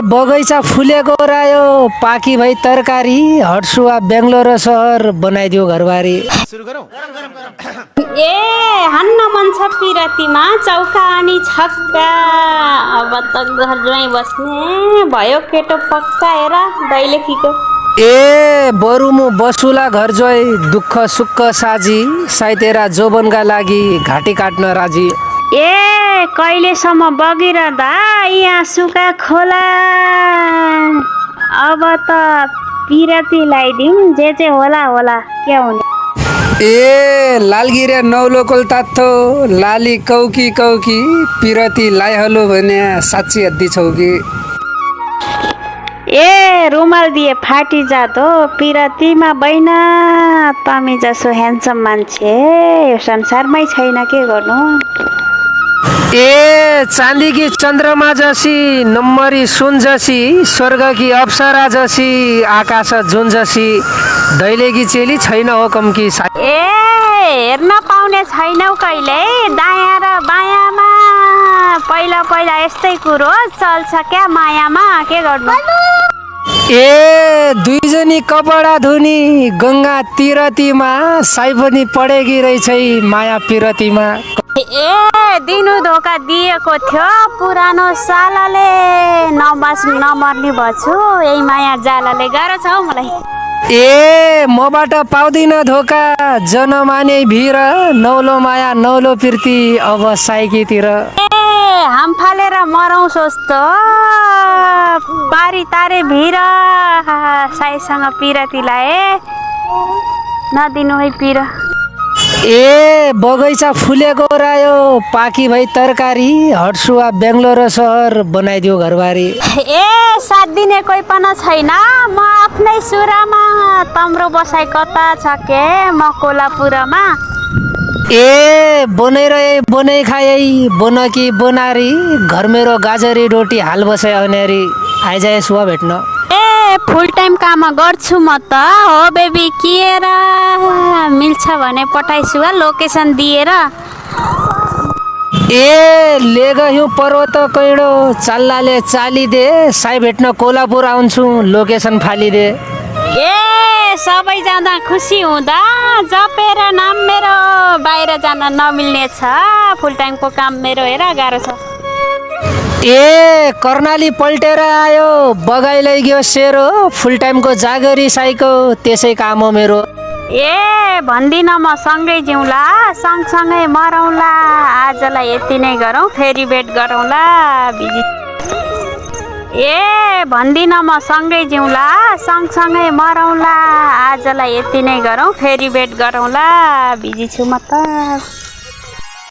बगैँचा फुलेको रायो पाकी भई तरकारी हट्सुवा बेङ्गलोर सहर बनाइदियो घरबारी। सुरु गरौँ। ए हान्न मन छ पिरतीमा चौका अनि छक्का। अब त घर ज्वाइँ बस्ने भयो केटो पक्का। हेर दैलेखीको ए बरु म बसुला घर जोइ दुःख सुख साझी साइतेरा जोबनका लागि घाँटी काट्न राजी। ए कहिलेसम्म बगिरहँदा यी आँसुका खोला। अब त पिरती लगाइदिउँ जे होला होला के हुने। ए लालगिरे नौलो कोलताथो लाली कौकी कौकी पिरती लाइहलो भने साँच्ची हद्दी छौ कि। ए रुमाल दिए फाटी जातो पिरतीमा बैना तमी जसो ह्यान्डसम मान्छे यो संसारमै छैन के गर्नु। ए चाँदीकी चन्द्रमा जसी नम्बरी सुन जसी स्वर्गकी अप्सरा जसी आकाश जुन जसी दैलेकी चेली छैन हो कम्की। ए हेर्न पाउने छैनौ कहिले दायाँ र बायाँमा। पहिला पहिला यस्तै कुरो चल्छ क्या मायामा के गर्नु। ए दुईजनी कपडा धुनी गङ्गा तिरतीमा साई पनि पढेकी रहेछै माया पिरतीमा। ए दिनु धोका दिएको थियो पुरानो सालाले नबाँच्नु नमर्ने भछु यही माया जालाले गाह्रो छ हौ मलाई। ए मबाट पाउँदिन धोका जनमाने भिर नौलो माया नौलो पिर्ती अब साइकीतिर। ए हाम फालेर मरौँ सोच्तो पारी तारे भिर साईसँग पिरती लाए नदिनु है पिर। ए बगैँचा फुलेको रायो पाकी भई तरकारी हट्सुवा बेङ्गलोर सहर बनाइदियो घरबारी। ए साथ दिने कोही पनि छैन म आफ्नै सुरमा तम्रो बसाइ कता छ के म कोलापुरमा। ए बोनै रहे बोनै खाए बोनकी बोनारी घर मेरो गाजरी रोटी हाल बसाइ अन्यारी आइजाए सुवा भेट्न। ए फुल टाइम काम गर्छु म त हो बेबी किएर मिल्छ भने पठाइसु लोकेसन दिएर। ए ले गयो पर्वत कैडो चाल्लाले चालिदे साई भेट्न कोलापुर आउँछु लोकेसन फालिदे। ए सबै जाँदा खुसी हुँदा जपेर नाम मेरो बाहिर जान नमिल्ने छ फुल टाइमको काम मेरो हेर गाह्रो छ। ए कर्णाली पल्टेर आयो बगाइ लैग्यो सेरो फुल टाइमको जागरी साईको त्यसै काम हो मेरो। ए भन्दिन म सँगै जिउँला सँगसँगै मरौँला आजलाई यति नै गरौँ फेरि भेट गरौँला बिजी। ए भन्दिन म सँगै जिउँला सँगसँगै मरौँला आजलाई यति नै गरौँ फेरि भेट गरौँला बिजी छु म त।